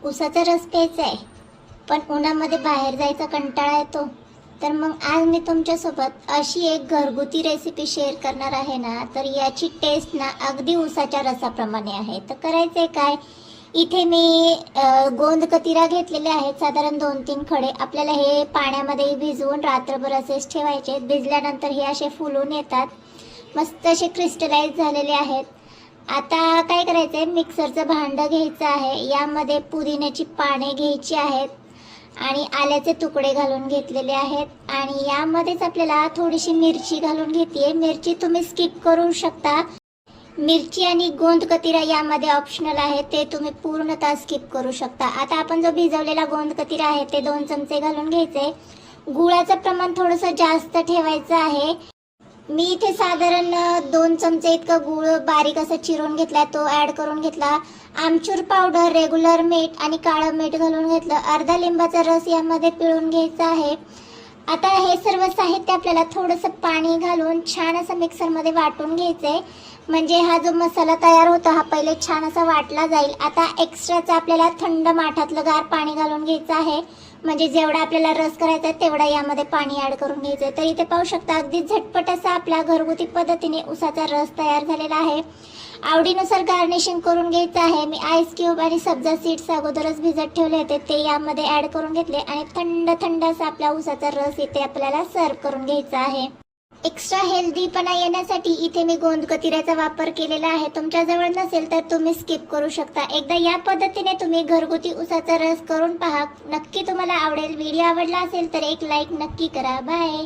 उसाचा रस प्यायचा आहे, पण उन्हामध्ये बाहेर जायचा कंटाळा येतो. तर मग आज मी तुमच्यासोबत अशी एक घरगुती रेसिपी शेअर करणार आहे ना, तर याची टेस्ट ना अगदी उसाच्या रसाप्रमाणे आहे. तर करायचं काय, इथे मी गोंद कतिरा घेतलेले आहेत, साधारण 2-3 खडे. आपल्याला हे पाण्यामध्ये भिजवून रात्रभर असेच ठेवायचे. भिजल्यानंतर हे असे फुलून येतात, मस्त असे क्रिस्टलाइज झालेले आहेत. आता काय करायचं आहे, मिक्सरचं भांडं घ्यायचं आहे. यामध्ये पुदिन्याची पाने घ्यायची आहेत आणि आल्याचे तुकडे घालून घेतलेले आहेत आणि यामध्येच आपल्याला थोडीशी मिरची घालून घेते. मिरची तुम्ही स्किप करू शकता. मिरची आणि गोंद कतिरा यामध्ये ऑप्शनल आहे, ते तुम्ही पूर्णतः स्किप करू शकता. आता आपण जो भिजवलेला गोंद कतिरा आहे ते 2 चमचे घालून घ्यायचे. गुळाचं प्रमाण थोडंसं जास्त ठेवायचं आहे. मी इथे साधारण 2 चमचे इतका गूळ बारीक असं चिरून घेतला, तो ॲड करून घेतला. आमचूर पावडर, रेग्युलर मीठ आणि काळं मीठ घालून घेतलं. अर्धा लिंबाचा रस यामध्ये पिळून घ्यायचा आहे. आता हे सर्व साहित्य आपल्याला थोडंसं पाणी घालून छान असं मिक्सरमध्ये वाटून घ्यायचंय, म्हणजे हा जो मसाला तयार होतो हा पहिले छान असा वाटला जाईल. आता एक्स्ट्राचं आपल्याला थंड माठातलं गार पाणी घालून घ्यायचं आहे, म्हणजे जेवढा आपल्याला रस करायचा आहे तेवढा यामध्ये पाणी ॲड करून घ्यायचं आहे. तर इथे पाहू शकता अगदी झटपट असा आपल्या घरगुती पद्धतीने उसाचा रस तयार झालेला आहे. आवडीनुसार गार्निशिंग करून घ्यायचं आहे. मी आईस क्यूब आणि सब्जा सीड्स अगोदरच भिजत ठेवले होते, ते यामध्ये ॲड करून घेतले आणि थंड थंड असा आपला उसाचा रस इथे आपल्याला सर्व करून घ्यायचा आहे. एक्स्ट्रा हेल्दीपणा येण्यासाठी इथे मी गोंद कतिऱ्याचा वापर केलेला आहे. तुमच्याजवळ नसेल तर तुम्ही स्किप करू शकता. एकदा या पद्धतीने तुम्ही घरगुती उसाचा रस करून पहा, नक्की तुम्हाला आवडेल. व्हिडिओ आवडला असेल तर एक लाईक नक्की करा. बाय.